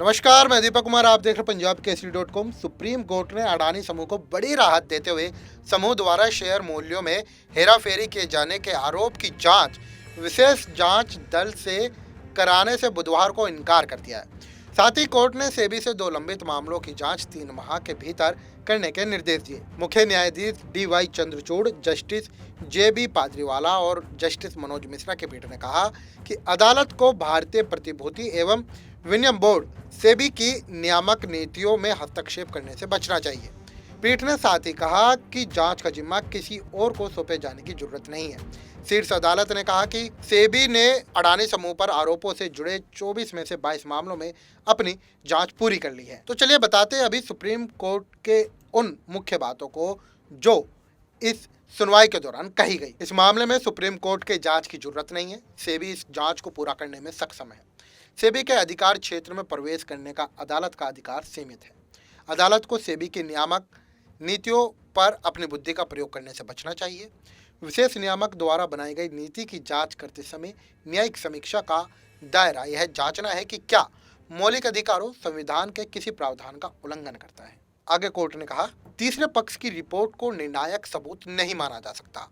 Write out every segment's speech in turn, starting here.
नमस्कार, मैं दीपक कुमार। आप देख रहे हैं Punjab Kesari .com। Supreme court ने अडानी समूह को बड़ी राहत देते हुए समूह द्वारा शेयर मूल्यों में हेराफेरी किए जाने के आरोप की जांच विशेष जांच दल से कराने से बुधवार को इनकार कर दिया है। साथ ही कोर्ट ने सेबी से 2 लंबित मामलों की जांच 3 माह के भीतर करने के निर्देश दिए। मुख्य न्यायाधीश DY चंद्रचूड़, जस्टिस JB पाद्रीवाला और जस्टिस मनोज मिश्रा की पीठ ने कहा कि अदालत को भारतीय प्रतिभूति एवं विनिमय बोर्ड सेबी की नियामक नीतियों में हस्तक्षेप करने से बचना चाहिए। पीठ ने साथ ही कहा कि जांच का जिम्मा किसी और को सौंपे जाने की जरूरत नहीं है। शीर्ष अदालत ने कहा कि सेबी ने अडानी समूह पर आरोपों से जुड़े 24 में से 22 मामलों में अपनी जांच पूरी कर ली है। तो चलिए बताते हैं अभी सुप्रीम कोर्ट के उन मुख्य बातों को जो इस सुनवाई के दौरान कही गई। इस मामले में सुप्रीम कोर्ट के जांच की जरूरत नहीं है। सेबी इस जांच को पूरा करने में सक्षम है। सेबी के अधिकार क्षेत्र में प्रवेश करने का अदालत का अधिकार सीमित है। अदालत को सेबी की नियामक नीतियों पर अपनी बुद्धि का प्रयोग करने से बचना चाहिए। विशेष नियामक द्वारा बनाई गई नीति की जांच करते समय न्यायिक समीक्षा का दायरा यह जांचना है कि क्या मौलिक अधिकारों संविधान के किसी प्रावधान का उल्लंघन करता है। आगे कोर्ट ने कहा, तीसरे पक्ष की रिपोर्ट को निर्णायक सबूत नहीं माना जा सकता।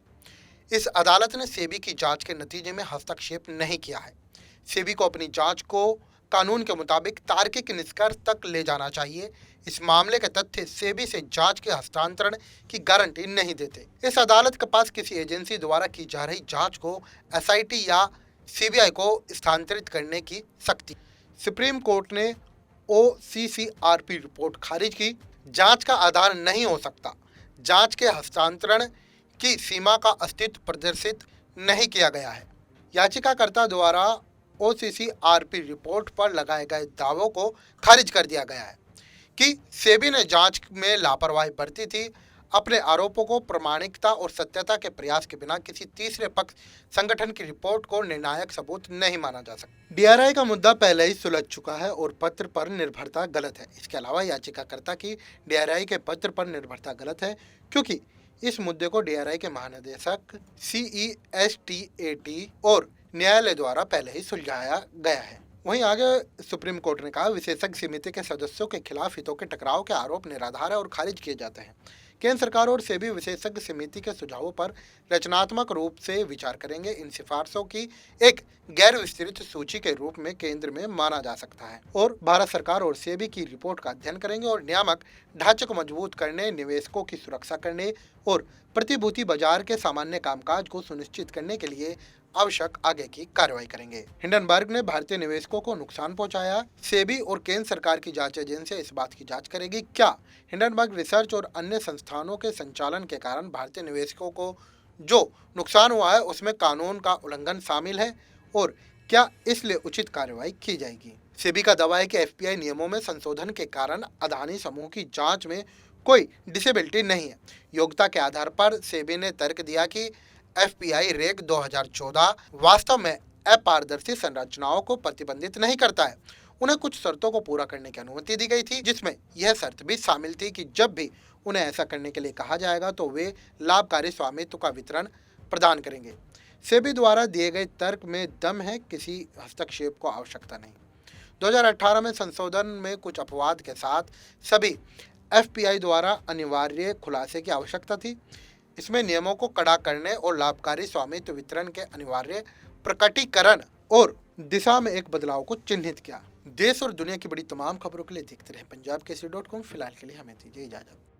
इस अदालत ने सेबी की जांच के नतीजे में हस्तक्षेप नहीं किया है। सेबी को अपनी जांच को कानून के मुताबिक तार्किक निष्कर्ष तक ले जाना चाहिए। इस मामले के तथ्य सेबी से जांच के हस्तांतरण की गारंटी नहीं देते। इस अदालत के पास किसी एजेंसी द्वारा की जा रही जांच को SIT या CBI को स्थानांतरित करने की शक्ति। सुप्रीम कोर्ट ने OCCRP रिपोर्ट खारिज की। जांच का आधार नहीं हो सकता। जांच के हस्तांतरण की सीमा का अस्तित्व प्रदर्शित नहीं किया गया है। याचिकाकर्ता द्वारा OCCRP रिपोर्ट पर लगाए गए दावों को खारिज कर दिया गया है कि सेबी ने जांच में लापरवाही बरती थी। अपने आरोपों को प्रामाणिकता और सत्यता के प्रयास के बिना किसी तीसरे पक्ष संगठन की रिपोर्ट को निर्णायक सबूत नहीं माना जा सकता। DRI का मुद्दा पहले ही सुलझ चुका है और पत्र पर निर्भरता गलत है। इसके अलावा याचिकाकर्ता की DRI के पत्र पर निर्भरता गलत है क्योंकि इस मुद्दे को DRI के महानिदेशक CESTAT और न्यायालय द्वारा पहले ही सुलझाया गया है। वहीं आगे सुप्रीम कोर्ट ने कहा, विशेषज्ञ समिति के सदस्यों के खिलाफ हितों के टकराव के आरोप निराधार है और खारिज किए जाते हैं। केंद्र सरकार और सेबी विशेषज्ञ समिति के सुझावों पर रचनात्मक रूप से विचार करेंगे। इन सिफारिशों की एक गैर विस्तृत सूची के रूप में केंद्र में माना जा सकता है और भारत सरकार और सेबी की रिपोर्ट का अध्ययन करेंगे और नियामक ढांचे को मजबूत करने, निवेशकों की सुरक्षा करने और प्रतिभूति बाजार के सामान्य कामकाज को सुनिश्चित करने के लिए आवश्यक आगे की कार्रवाई करेंगे। हिंडनबर्ग ने भारतीय निवेशकों को नुकसान पहुंचाया। सेबी और केंद्र सरकार की जांच एजेंसियां इस बात की जांच करेगी क्या हिंडनबर्ग रिसर्च और अन्य संस्थानों के संचालन के कारण भारतीय निवेशकों को जो नुकसान हुआ है उसमें कानून का उल्लंघन शामिल है और क्या इसलिए उचित कार्रवाई की जाएगी। सेबी का दावा है कि FPI नियमों में संशोधन के कारण अडानी समूह की जांच में कोई डिसेबिलिटी नहीं है। योग्यता के आधार पर सेबी ने तर्क दिया कि FPI रेग 2014 वास्तव में अपारदर्शी संरचनाओं को प्रतिबंधित नहीं करता है। उन्हें कुछ शर्तों को पूरा करने की अनुमति दी गई थी, जिसमें यह शर्त भी शामिल थी कि जब भी उन्हें ऐसा करने के लिए कहा जाएगा तो वे लाभकारी स्वामित्व का वितरण प्रदान करेंगे। सेबी द्वारा दिए गए तर्क में दम है, किसी हस्तक्षेप को आवश्यकता नहीं। 2018 में संशोधन में कुछ अपवाद के साथ सभी FPI द्वारा अनिवार्य खुलासे की आवश्यकता थी। इसमें नियमों को कड़ा करने और लाभकारी स्वामित्व वितरण के अनिवार्य प्रकटीकरण और दिशा में एक बदलाव को चिन्हित किया। देश और दुनिया की बड़ी तमाम खबरों के लिए देखते रहे पंजाब केसरी .com। फिलहाल के लिए हमें दीजिए इजाजत।